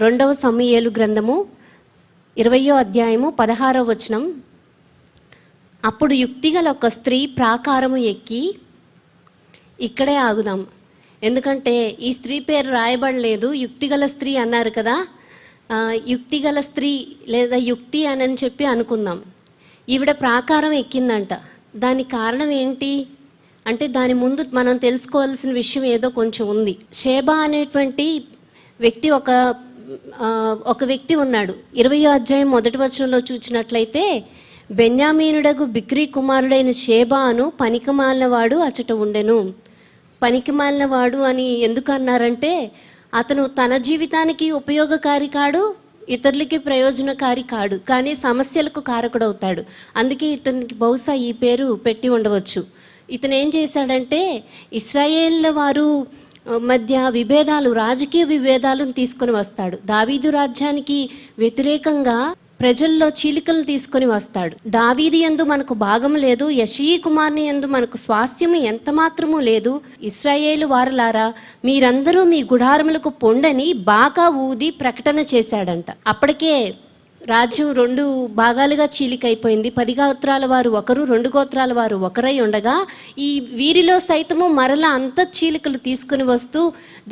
రెండవ సమూయేలు గ్రంథము 20వ అధ్యాయము 16వ వచనం. అప్పుడు యుక్తిగల ఒక స్త్రీ ప్రాకారము ఎక్కి, ఇక్కడే ఆగుదాం ఎందుకంటే ఈ స్త్రీ పేరు రాయబడలేదు, యుక్తిగల స్త్రీ అన్నారు కదా. యుక్తిగల స్త్రీ లేదా యుక్తి అని చెప్పి అనుకుందాం. ఈవిడ ప్రాకారం ఎక్కిందంట. దానికి కారణం ఏంటి అంటే దాని ముందు మనం తెలుసుకోవాల్సిన విషయం ఏదో కొంచెం ఉంది. షేబా అనేటువంటి వ్యక్తి ఒక వ్యక్తి ఉన్నాడు. 20వ అధ్యాయం 1వ వచనంలో చూసినట్లయితే, బెన్యామీనుడగు బిక్రీ కుమారుడైన షేబాను పనికిమాలినవాడు అచట ఉండెను. పనికిమాలినవాడు అని ఎందుకు అన్నారంటే అతను తన జీవితానికి ఉపయోగకారి కాడు, ఇతరులకి ప్రయోజనకారి కాడు, కానీ సమస్యలకు కారకుడవుతాడు. అందుకే ఇతనికి బహుశా ఈ పేరు పెట్టి ఉండవచ్చు. ఇతను ఏం చేశాడంటే ఇశ్రాయేళ్ల వారు మధ్య విభేదాలు, రాజకీయ విభేదాలను తీసుకొని వస్తాడు. దావీదు రాజ్యానికి వ్యతిరేకంగా ప్రజల్లో చీలికలు తీసుకొని వస్తాడు. దావీదు యందు మనకు భాగం లేదు, యెషయి కుమారుని యందు మనకు స్వాస్థ్యము ఎంత మాత్రము లేదు. ఇశ్రాయేలు వారలారా, మీరందరూ మీ గుడారములకు పొండని బాగా ఊది ప్రకటన చేశాడంట. అప్పటికే రాజ్యం 2 భాగాలుగా చీలికైపోయింది. 10 గోత్రాల వారు ఒకరు, 2 గోత్రాల వారు ఒకరై ఉండగా ఈ వీరిలో సైతము మరలా అంత చీలికలు తీసుకుని వస్తూ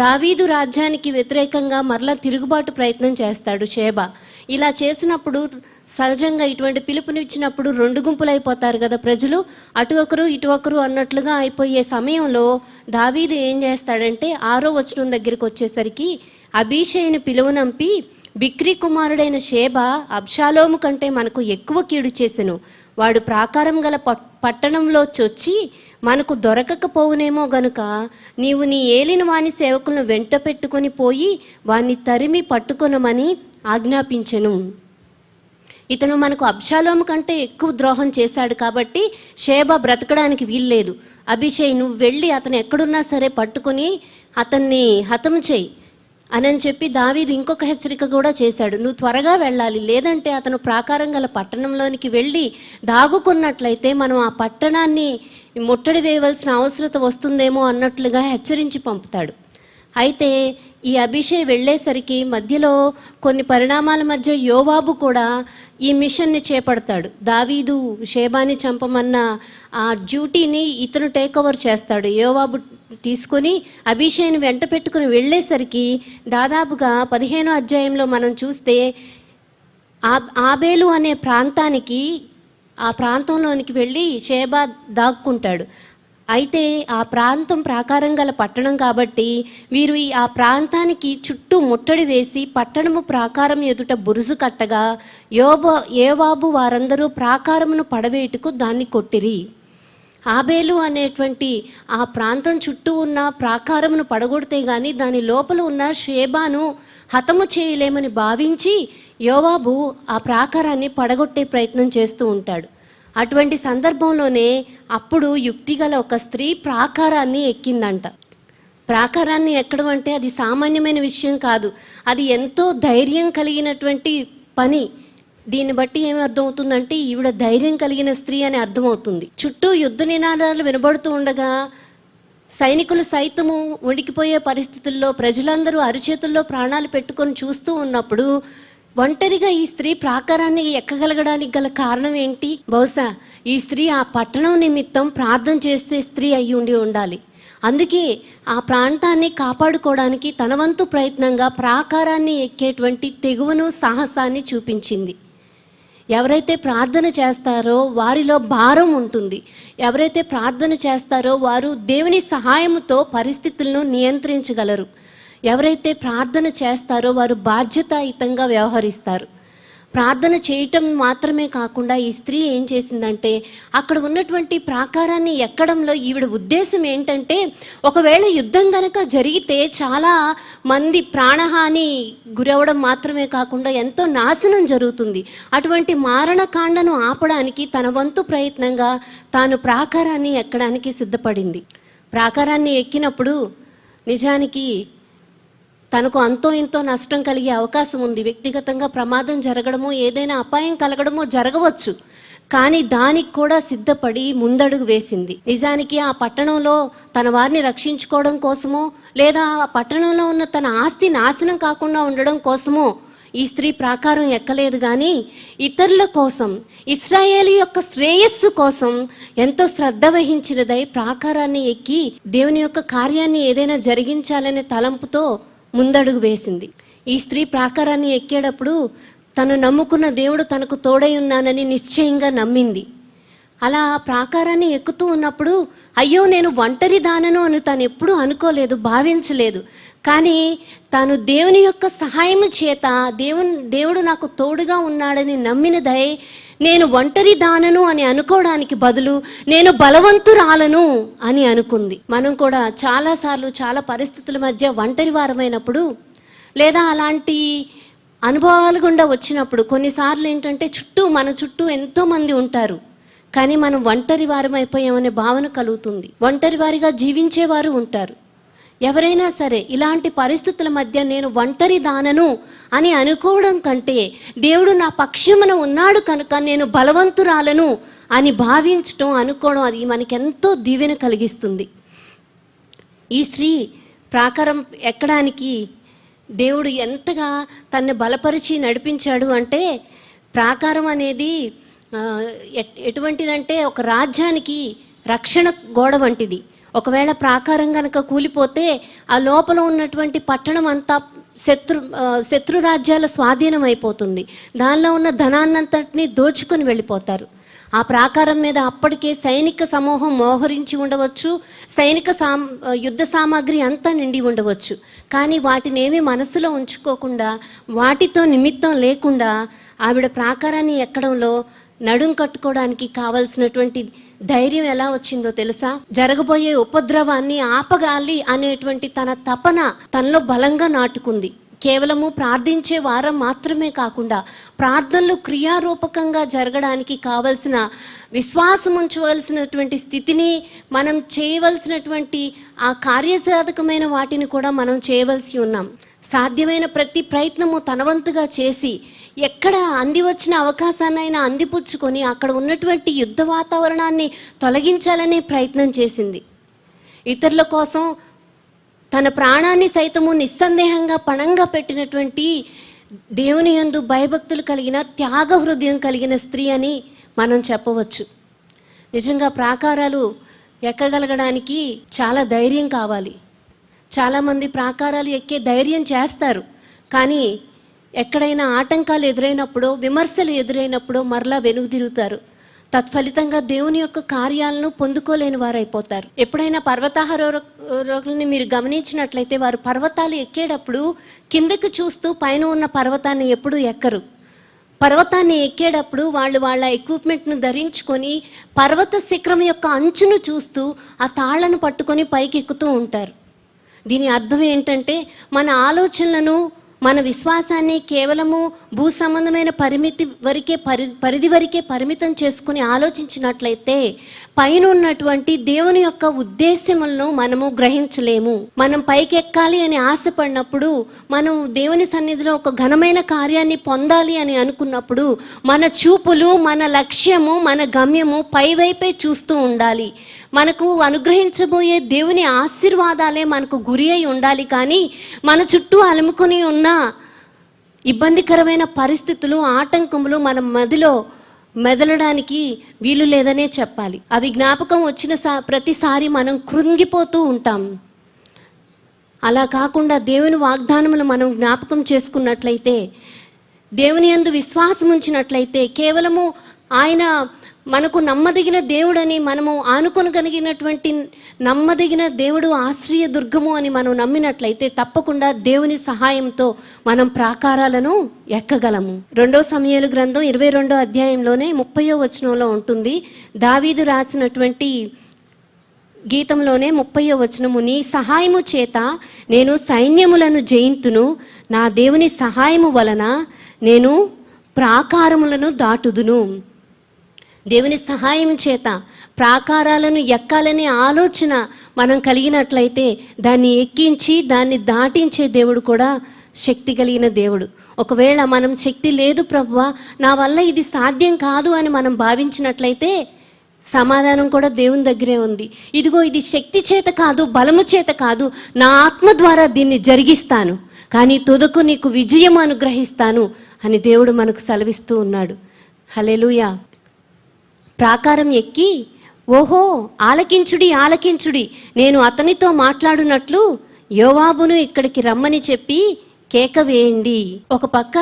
దావీదు రాజ్యానికి వ్యతిరేకంగా మరలా తిరుగుబాటు ప్రయత్నం చేస్తాడు షేబా. ఇలా చేసినప్పుడు సహజంగా ఇటువంటి పిలుపునిచ్చినప్పుడు 2 గుంపులైపోతారు కదా ప్రజలు, అటు ఒకరు ఇటు ఒకరు అన్నట్లుగా అయిపోయే సమయంలో దావీదు ఏం చేస్తాడంటే 6వ వచనం దగ్గరికి వచ్చేసరికి అబీషైని పిలువనంపి, బిక్రీ కుమారుడైన షేబా అబ్షాలోము కంటే మనకు ఎక్కువ కీడు చేసెను. వాడు ప్రాకారం గల పట్టణంలో చొచ్చి మనకు దొరకకపోవునేమో గనుక నీవు నీ ఏలిన వాని సేవకులను వెంట పెట్టుకొని పోయి వాన్ని తరిమి పట్టుకొనమని ఆజ్ఞాపించెను. ఇతను మనకు అబ్షాలోము కంటే ఎక్కువ ద్రోహం చేశాడు కాబట్టి షేబా బ్రతకడానికి వీల్లేదు. అభిషేక్, నువ్వు వెళ్ళి అతను ఎక్కడున్నా సరే పట్టుకొని అతన్ని హతం చేయి అని చెప్పి దావీదు ఇంకొక హెచ్చరిక కూడా చేశాడు. నువ్వు త్వరగా వెళ్ళాలి, లేదంటే అతను ప్రాకారం గల పట్టణంలోనికి వెళ్ళి దాగుకున్నట్లయితే మనం ఆ పట్టణాన్ని ముట్టడి వేయవలసిన అవసరత వస్తుందేమో అన్నట్లుగా హెచ్చరించి పంపుతాడు. అయితే ఈ అభిషేక్ వెళ్ళేసరికి మధ్యలో కొన్ని పరిణామాల మధ్య యోవాబు కూడా ఈ మిషన్ని చేపడతాడు. దావీదు షేబాని చంపమన్న ఆ డ్యూటీని ఇతను టేక్ ఓవర్ చేస్తాడు. యోవాబు తీసుకొని అభిషేక్ని వెంట పెట్టుకుని వెళ్ళేసరికి దాదాపుగా 15వ అధ్యాయంలో మనం చూస్తే ఆబేలు అనే ఆ ప్రాంతంలోనికి వెళ్ళి షేబా దాక్కుంటాడు. అయితే ఆ ప్రాంతం ప్రాకారం గల పట్టణం కాబట్టి వీరు ఆ ప్రాంతానికి చుట్టూ ముట్టడి వేసి పట్టణము ప్రాకారం ఎదుట బురుజు కట్టగా యోవాబు వారందరూ ప్రాకారమును పడవేటుకు దాన్ని కొట్టిరి. ఆబేలు అనేటువంటి ఆ ప్రాంతం చుట్టూ ఉన్న ప్రాకారమును పడగొడితే కానీ దాని లోపల ఉన్న షేబాను హతము చేయలేమని భావించి యోవాబు ఆ ప్రాకారాన్ని పడగొట్టే ప్రయత్నం చేస్తూ ఉంటాడు. అటువంటి సందర్భంలోనే అప్పుడు యుక్తిగల ఒక స్త్రీ ప్రాకారాన్ని ఎక్కిందంట. ప్రాకారాన్ని ఎక్కడం అంటే అది సామాన్యమైన విషయం కాదు, అది ఎంతో ధైర్యం కలిగినటువంటి పని. దీన్ని బట్టి ఏమి అర్థమవుతుందంటే ఈవిడ ధైర్యం కలిగిన స్త్రీ అని అర్థమవుతుంది. చుట్టూ యుద్ధ నినాదాలు వినబడుతూ ఉండగా సైనికులు సైతము వణికిపోయే పరిస్థితుల్లో ప్రజలందరూ అరిచేతుల్లో ప్రాణాలు పెట్టుకొని చూస్తూ ఉన్నప్పుడు ఒంటరిగా ఈ స్త్రీ ప్రాకారాన్ని ఎక్కగలగడానికి గల కారణం ఏంటి? బహుశా ఈ స్త్రీ ఆ పట్టణం నిమిత్తం ప్రార్థన చేస్తే స్త్రీ అయి ఉండాలి. అందుకే ఆ ప్రాంతాన్ని కాపాడుకోవడానికి తన వంతు ప్రయత్నంగా ప్రాకారాన్ని ఎక్కేటువంటి తెగువను సాహసాన్ని చూపించింది. ఎవరైతే ప్రార్థన చేస్తారో వారిలో భారం ఉంటుంది. ఎవరైతే ప్రార్థన చేస్తారో వారు దేవుని సహాయంతో పరిస్థితులను నియంత్రించగలరు. ఎవరైతే ప్రార్థన చేస్తారో వారు బాధ్యతాయుతంగా వ్యవహరిస్తారు. ప్రార్థన చేయటం మాత్రమే కాకుండా ఈ స్త్రీ ఏం చేసిందంటే అక్కడ ఉన్నటువంటి ప్రాకారాన్ని ఎక్కడంలో ఈవిడ ఉద్దేశం ఏంటంటే ఒకవేళ యుద్ధం కనుక జరిగితే చాలా మంది ప్రాణహాని గురవడం మాత్రమే కాకుండా ఎంతో నాశనం జరుగుతుంది. అటువంటి మారణకాండను ఆపడానికి తన వంతు ప్రయత్నంగా తాను ప్రాకారాన్ని ఎక్కడానికి సిద్ధపడింది. ప్రాకారాన్ని ఎక్కినప్పుడు నిజానికి తనకు అంతో ఇంతో నష్టం కలిగే అవకాశం ఉంది. వ్యక్తిగతంగా ప్రమాదం జరగడమో ఏదైనా అపాయం కలగడమో జరగవచ్చు. కానీ దానికి కూడా సిద్ధపడి ముందడుగు వేసింది. నిజానికి ఆ పట్టణంలో తన వారిని రక్షించుకోవడం కోసమో లేదా ఆ పట్టణంలో ఉన్న తన ఆస్తి నాశనం కాకుండా ఉండడం కోసమో ఈ స్త్రీ ప్రాకారం ఎక్కలేదు, కానీ ఇతరుల కోసం, ఇశ్రాయేలు యొక్క శ్రేయస్సు కోసం ఎంతో శ్రద్ధ వహించినదై ప్రాకారాన్ని ఎక్కి దేవుని యొక్క కార్యాన్ని ఏదైనా జరిగించాలనే తలంపుతో ముందడుగు వేసింది. ఈ స్త్రీ ప్రాకారాన్ని ఎక్కేటప్పుడు తను నమ్ముకున్న దేవుడు తనకు తోడై ఉన్నానని నిశ్చయంగా నమ్మింది. అలా ప్రాకారాన్ని ఎక్కుతూ ఉన్నప్పుడు అయ్యో నేను ఒంటరి దానను అని తను ఎప్పుడూ అనుకోలేదు, భావించలేదు. కానీ తాను దేవుని యొక్క సహాయం చేత దేవుడు నాకు తోడుగా ఉన్నాడని నమ్మినదై నేను ఒంటరి దానను అని అనుకోవడానికి బదులు నేను బలవంతురాలను అని అనుకుంది. మనం కూడా చాలాసార్లు చాలా పరిస్థితుల మధ్య ఒంటరి వారమైనప్పుడు లేదా అలాంటి అనుభవాలు గుండా వచ్చినప్పుడు కొన్నిసార్లు ఏంటంటే మన చుట్టూ ఎంతోమంది ఉంటారు, కానీ మనం ఒంటరి వారమైపోయామనే భావన కలుగుతుంది. ఒంటరి వారిగా జీవించేవారు ఉంటారు. ఎవరైనా సరే ఇలాంటి పరిస్థితుల మధ్య నేను ఒంటరి దానను అని అనుకోవడం కంటే దేవుడు నా పక్షమున ఉన్నాడు కనుక నేను బలవంతురాలను అని భావించటం, అనుకోవడం అది మనకెంతో దీవెన కలిగిస్తుంది. ఈ స్త్రీ ప్రాకారం ఎక్కడానికి దేవుడు ఎంతగా తనని బలపరిచి నడిపించాడు అంటే, ప్రాకారం అనేది ఎటువంటిదంటే ఒక రాజ్యానికి రక్షణ గోడ వంటిది. ఒకవేళ ప్రాకారం కనుక కూలిపోతే ఆ లోపల ఉన్నటువంటి పట్టణం అంతా శత్రు రాజ్యాల స్వాధీనం అయిపోతుంది. దానిలో ఉన్న ధనాన్నంతటినీ దోచుకొని వెళ్ళిపోతారు. ఆ ప్రాకారం మీద అప్పటికే సైనిక సమూహం మోహరించి ఉండవచ్చు, యుద్ధ సామాగ్రి అంతా నిండి ఉండవచ్చు. కానీ వాటిని ఏమీ మనసులో ఉంచుకోకుండా, వాటితో నిమిత్తం లేకుండా ఆవిడ ప్రాకారాన్ని ఎక్కడంలో నడుం కట్టుకోవడానికి కావలసినటువంటి ధైర్యం ఎలా వచ్చిందో తెలుసా? జరగబోయే ఉపద్రవాన్ని ఆపగాలి అనేటువంటి తన తపన తనలో బలంగా నాటుకుంది. కేవలము ప్రార్థించే వారం మాత్రమే కాకుండా ప్రార్థనలు క్రియారూపకంగా జరగడానికి కావలసిన విశ్వాసం ఉంచవలసినటువంటి స్థితిని, మనం చేయవలసినటువంటి ఆ కార్యసాధకమైన వాటిని కూడా మనం చేయవలసి ఉన్నాం. సాధ్యమైన ప్రతి ప్రయత్నము తనవంతుగా చేసి ఎక్కడ అంది వచ్చిన అవకాశాన్నైనా అందిపుచ్చుకొని అక్కడ ఉన్నటువంటి యుద్ధ వాతావరణాన్ని తొలగించాలనే ప్రయత్నం చేసింది. ఇతరుల కోసం తన ప్రాణాన్ని సైతము నిస్సందేహంగా పణంగా పెట్టినటువంటి దేవుని యందు భయభక్తులు కలిగిన, త్యాగ హృదయం కలిగిన స్త్రీ అని మనం చెప్పవచ్చు. నిజంగా ప్రాకారాలు ఎక్కగలగడానికి చాలా ధైర్యం కావాలి. చాలామంది ప్రాకారాలు ఎక్కే ధైర్యం చేస్తారు, కానీ ఎక్కడైనా ఆటంకాలు ఎదురైనప్పుడో, విమర్శలు ఎదురైనప్పుడో మరలా వెనుదిరుగుతారు. తత్ఫలితంగా దేవుని యొక్క కార్యాలను పొందుకోలేని వారు అయిపోతారు. ఎప్పుడైనా పర్వతారోహకుల్ని మీరు గమనించినట్లయితే వారు పర్వతాలు ఎక్కేటప్పుడు కిందకు చూస్తూ పైన ఉన్న పర్వతాన్ని ఎప్పుడూ ఎక్కరు. పర్వతాన్ని ఎక్కేటప్పుడు వాళ్ళ ఎక్విప్మెంట్ను ధరించుకొని పర్వత శిఖరం యొక్క అంచును చూస్తూ ఆ తాళ్లను పట్టుకొని పైకి ఎక్కుతూ ఉంటారు. దీని అర్థం ఏంటంటే మన ఆలోచనలను, మన విశ్వాసాన్ని కేవలము భూ సంబంధమైన పరిధి వరకే పరిమితం చేసుకుని ఆలోచించినట్లయితే పైన ఉన్నటువంటి దేవుని యొక్క ఉద్దేశములను మనము గ్రహించలేము. మనం పైకి ఎక్కాలి అని ఆశపడినప్పుడు, మనం దేవుని సన్నిధిలో ఒక ఘనమైన కార్యాన్ని పొందాలి అని అనుకున్నప్పుడు మన చూపులు, మన లక్ష్యము, మన గమ్యము పైవైపే చూస్తూ ఉండాలి. మనకు అనుగ్రహించబోయే దేవుని ఆశీర్వాదాలే మనకు గురి అయి ఉండాలి. కానీ మన చుట్టూ అలుముకొని ఉన్న ఇబ్బందికరమైన పరిస్థితులు, ఆటంకములు మన మదిలో మెదలడానికి వీలు లేదనే చెప్పాలి. అవి జ్ఞాపకం వచ్చిన ప్రతిసారి మనం కృంగిపోతూ ఉంటాం. అలా కాకుండా దేవుని వాగ్దానములు మనం జ్ఞాపకం చేసుకున్నట్లయితే, దేవుని యందు విశ్వాసం ఉంచినట్లయితే, కేవలము ఆయన మనకు నమ్మదగిన దేవుడని మనము ఆనుకొనగలిగినటువంటి నమ్మదగిన దేవుడు ఆశ్రయ దుర్గము అని మనం నమ్మినట్లయితే తప్పకుండా దేవుని సహాయంతో మనం ప్రాకారాలను ఎక్కగలము. 2 సమూయేలు గ్రంథం 22వ అధ్యాయంలోనే 30వ వచనంలో ఉంటుంది. దావీదు రాసినటువంటి గీతంలోనే 30వ వచనము, నీ సహాయము చేత నేను సైన్యములను జయింతును, నా దేవుని సహాయము వలన నేను ప్రాకారములను దాటుదును. దేవుని సహాయం చేత ప్రాకారాలను ఎక్కాలనే ఆలోచన మనం కలిగినట్లయితే దాన్ని ఎక్కించి దాన్ని దాటించే దేవుడు కూడా శక్తి కలిగిన దేవుడు. ఒకవేళ మనం శక్తి లేదు ప్రభువా, నా వల్ల ఇది సాధ్యం కాదు అని మనం భావించినట్లయితే సమాధానం కూడా దేవుని దగ్గరే ఉంది. ఇదిగో ఇది శక్తి చేత కాదు, బలము చేత కాదు, నా ఆత్మ ద్వారా దీన్ని జరిగిస్తాను, కానీ తుదకు నీకు విజయం అనుగ్రహిస్తాను అని దేవుడు మనకు సెలవిస్తూ ఉన్నాడు. హల్లెలూయా. ప్రాకారం ఎక్కి, ఓహో ఆలకించుడి ఆలకించుడి, నేను అతనితో మాట్లాడునట్లు యోవాబును ఇక్కడికి రమ్మని చెప్పి కేక వేయండి. ఒక పక్క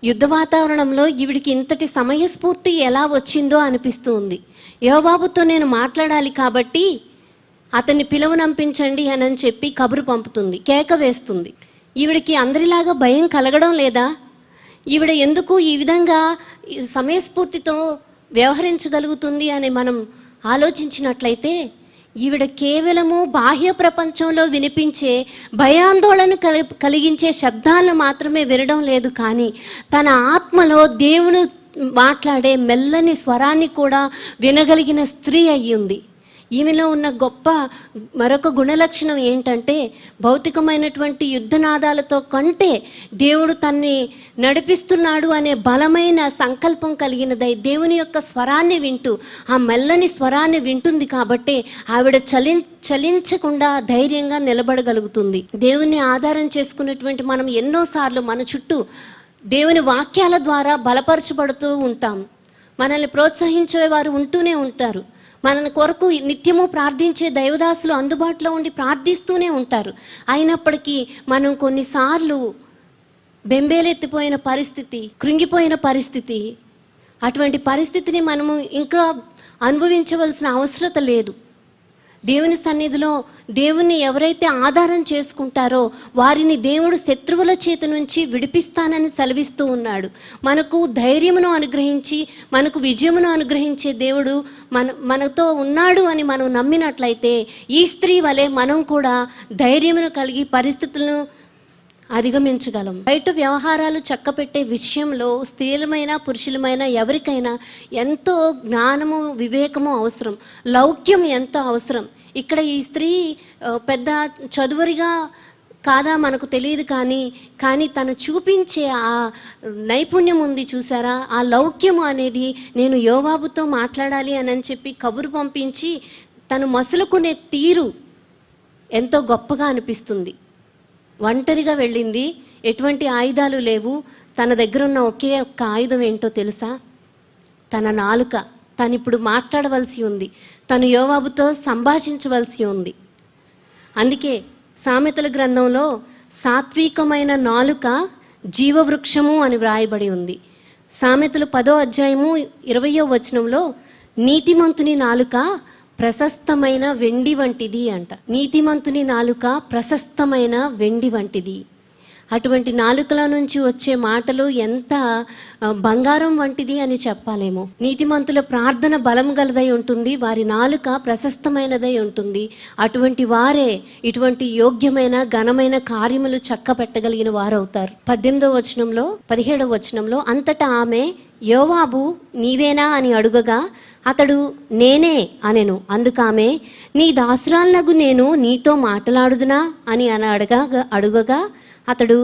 యుద్ధ వాతావరణంలో ఈవిడికి ఇంతటి సమయస్ఫూర్తి ఎలా వచ్చిందో అనిపిస్తూ ఉంది. యోవాబుతో నేను మాట్లాడాలి కాబట్టి అతన్ని పిలువనంపించండి అని చెప్పి కబురు పంపుతుంది, కేక వేస్తుంది. ఈవిడికి అందరిలాగా భయం కలగడం లేదా? ఈవిడ ఎందుకు ఈ విధంగా సమయస్ఫూర్తితో వ్యవహరించగలుగుతుంది అని మనం ఆలోచించినట్లయితే, ఈవిడ కేవలము బాహ్య ప్రపంచంలో వినిపించే భయాందోళన కలిగించే శబ్దాలను మాత్రమే వినడం లేదు, కానీ తన ఆత్మలో దేవుడు మాట్లాడే మెల్లని స్వరాన్ని కూడా వినగలిగిన స్త్రీ అయ్యింది. ఈమెలో ఉన్న గొప్ప మరొక గుణలక్షణం ఏంటంటే, భౌతికమైనటువంటి యుద్ధనాదాలతో కంటే దేవుడు తన్ని నడిపిస్తున్నాడు అనే బలమైన సంకల్పం కలిగినదై దేవుని యొక్క స్వరాన్ని వింటూ, ఆ మెల్లని స్వరాన్ని వింటుంది కాబట్టి ఆవిడ చలించకుండా ధైర్యంగా నిలబడగలుగుతుంది. దేవుని ఆధారం చేసుకున్నటువంటి మనం ఎన్నోసార్లు మన చుట్టూ దేవుని వాక్యాల ద్వారా బలపరచబడుతూ ఉంటాం. మనల్ని ప్రోత్సహించేవారు ఉంటూనే ఉంటారు. మన కొరకు నిత్యము ప్రార్థించే దైవదాసులు అందుబాటులో ఉండి ప్రార్థిస్తూనే ఉంటారు. అయినప్పటికీ మనం కొన్నిసార్లు బెంబేలెత్తిపోయిన పరిస్థితి, కృంగిపోయిన పరిస్థితి, అటువంటి పరిస్థితిని మనము ఇంకా అనుభవించవలసిన అవసరం లేదు. దేవుని సన్నిధిలో దేవుణ్ణి ఎవరైతే ఆధారం చేసుకుంటారో వారిని దేవుడు శత్రువుల చేతి నుంచి విడిపిస్తానని సెలవిస్తూ ఉన్నాడు. మనకు ధైర్యమును అనుగ్రహించి మనకు విజయమును అనుగ్రహించే దేవుడు మనతో ఉన్నాడు అని మనం నమ్మినట్లయితే ఈ స్త్రీ వలె మనం కూడా ధైర్యమును కలిగి పరిస్థితులను అధిగమించగలం. బయట వ్యవహారాలు చక్కపెట్టే విషయంలో స్త్రీలమైన పురుషులమైన ఎవరికైనా ఎంతో జ్ఞానము వివేకము అవసరం, లౌక్యం ఎంతో అవసరం. ఇక్కడ ఈ స్త్రీ పెద్ద చదువరిగా కాదా మనకు తెలియదు, కానీ తను చూపించే ఆ నైపుణ్యం ఉంది చూసారా, ఆ లౌక్యము అనేది నేను యోవాబుతో మాట్లాడాలి అని చెప్పి కబురు పంపించి తను మసులుకునే తీరు ఎంతో గొప్పగా అనిపిస్తుంది. ఒంటరిగా వెళ్ళింది, ఎటువంటి ఆయుధాలు లేవు. తన దగ్గర ఉన్న ఒకే ఒక్క ఆయుధం ఏంటో తెలుసా? తన నాలుక. తను ఇప్పుడు మాట్లాడవలసి ఉంది, తను యోవాబుతో సంభాషించవలసి ఉంది. అందుకే సామెతల గ్రంథంలో సాత్వికమైన నాలుక జీవవృక్షము అని వ్రాయబడి ఉంది. సామెతలు 10వ అధ్యాయము 20వ వచనంలో నీతిమంతుని నాలుక ప్రశస్తమైన వెండి వంటిది అంట. నీతిమంతుని నాలుక ప్రశస్తమైన వెండి వంటిది. అటువంటి నాలుకల నుంచి వచ్చే మాటలు ఎంత బంగారం వంటిది అని చెప్పాలేమో. నీతిమంతుల ప్రార్థన బలం గలదై ఉంటుంది, వారి నాలుక ప్రశస్తమైనదై ఉంటుంది. అటువంటి వారే ఇటువంటి యోగ్యమైన ఘనమైన కార్యములు చక్క పెట్టగలిగిన వారు అవుతారు. 18వ వచనంలో 17వ వచనంలో అంతటా ఆమె యోవాబు నీవేనా అని అడుగగా అతడు నేనే అనెను. అందుకామె నీ దాసురాలనగు నేను నీతో మాట్లాడుదునా అని అడుగగా అతడు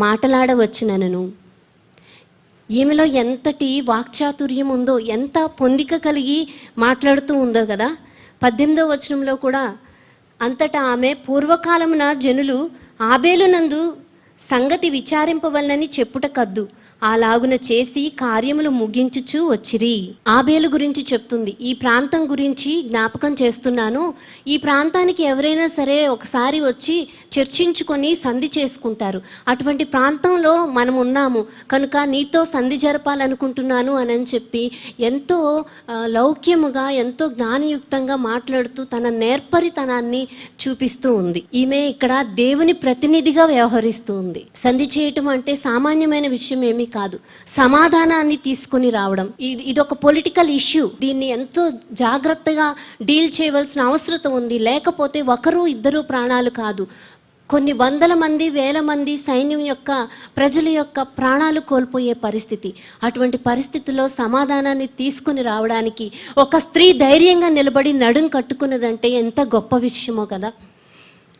మాట్లాడవచ్చునను. ఈమెలో ఎంతటి వాక్చాతుర్యం ఉందో, ఎంత పొందిక కలిగి మాట్లాడుతూ ఉందో కదా. 18వ వచనంలో కూడా అంతటా ఆమె పూర్వకాలమున జనులు ఆబేలునందు సంగతి విచారింపవలనని చెప్పుట కద్దు, అలాగున చేసి కార్యములు ముగించుచు వచ్చిరి. ఆబేలు గురించి చెప్తుంది. ఈ ప్రాంతం గురించి జ్ఞాపకం చేస్తున్నాను. ఈ ప్రాంతానికి ఎవరైనా సరే ఒకసారి వచ్చి చర్చించుకొని సంధి చేసుకుంటారు. అటువంటి ప్రాంతంలో మనం ఉన్నాము కనుక నీతో సంధి జరపాలనుకుంటున్నాను అని చెప్పి ఎంతో లౌక్యముగా ఎంతో జ్ఞానయుక్తంగా మాట్లాడుతూ తన నేర్పరితనాన్ని చూపిస్తూ ఉంది. ఈమె ఇక్కడ దేవుని ప్రతినిధిగా వ్యవహరిస్తూ ఉంది. సంధి చేయటం అంటే సామాన్యమైన విషయం ఏమీ కాదు. సమాధానాన్ని తీసుకుని రావడం ఇదొక పొలిటికల్ ఇష్యూ. దీన్ని ఎంతో జాగ్రత్తగా డీల్ చేయవలసిన అవసరం ఉంది. లేకపోతే ఒకరు ఇద్దరు ప్రాణాలు కాదు, కొన్ని వందల మంది వేల మంది సైన్యం యొక్క ప్రజల యొక్క ప్రాణాలు కోల్పోయే పరిస్థితి. అటువంటి పరిస్థితుల్లో సమాధానాన్ని తీసుకుని రావడానికి ఒక స్త్రీ ధైర్యంగా నిలబడి నడుం కట్టుకున్నదంటే ఎంత గొప్ప విషయమో కదా.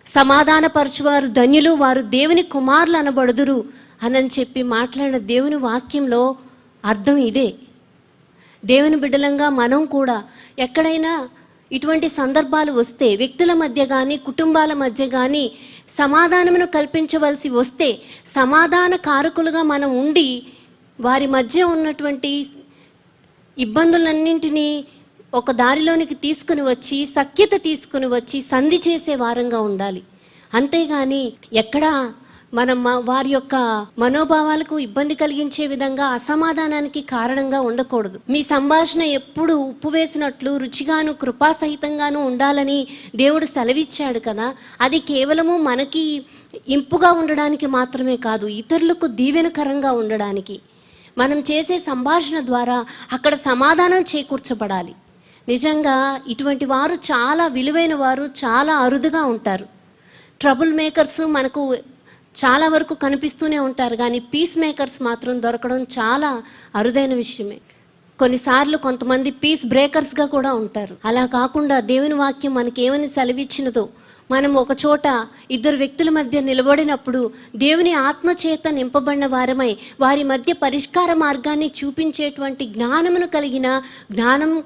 సమాధానపరచువారు ధన్యులు, వారు దేవుని కుమారులు అనబడుదురు అని చెప్పి మాట్లాడిన దేవుని వాక్యంలో అర్థం ఇదే. దేవుని బిడ్డలంగా మనం కూడా ఎక్కడైనా ఇటువంటి సందర్భాలు వస్తే, వ్యక్తుల మధ్య కానీ కుటుంబాల మధ్య కానీ సమాధానమును కల్పించవలసి వస్తే, సమాధాన కారకులుగా మనం ఉండి వారి మధ్య ఉన్నటువంటి ఇబ్బందులన్నింటినీ ఒక దారిలోనికి తీసుకుని వచ్చి, సఖ్యత తీసుకుని వచ్చి సంధి చేసే వారంగా ఉండాలి. అంతేగాని ఎక్కడా మనం వారి యొక్క మనోభావాలకు ఇబ్బంది కలిగించే విధంగా అసమాధానానికి కారణంగా ఉండకూడదు. మీ సంభాషణ ఎప్పుడు ఉప్పు వేసినట్లు రుచిగాను కృపాసహితంగాను ఉండాలని దేవుడు సెలవిచ్చాడు కదా. అది కేవలము మనకి ఇంపుగా ఉండడానికి మాత్రమే కాదు, ఇతరులకు దీవెనకరంగా ఉండడానికి. మనం చేసే సంభాషణ ద్వారా అక్కడ సమాధానం చేకూర్చబడాలి. నిజంగా ఇటువంటి వారు చాలా విలువైన వారు, చాలా అరుదుగా ఉంటారు. ట్రబుల్ మేకర్స్ మనకు చాలా వరకు కనిపిస్తూనే ఉంటారు, కానీ పీస్ మేకర్స్ మాత్రం దొరకడం చాలా అరుదైన విషయమే. కొన్నిసార్లు కొంతమంది పీస్ బ్రేకర్స్గా కూడా ఉంటారు. అలా కాకుండా దేవుని వాక్యం మనకి ఏమని సెలవిచ్చినదో, మనం ఒక చోట ఇద్దరు వ్యక్తుల మధ్య నిలబడినప్పుడు దేవుని ఆత్మచేత నింపబడిన వారమై వారి మధ్య పరిష్కార మార్గాన్ని చూపించేటువంటి జ్ఞానం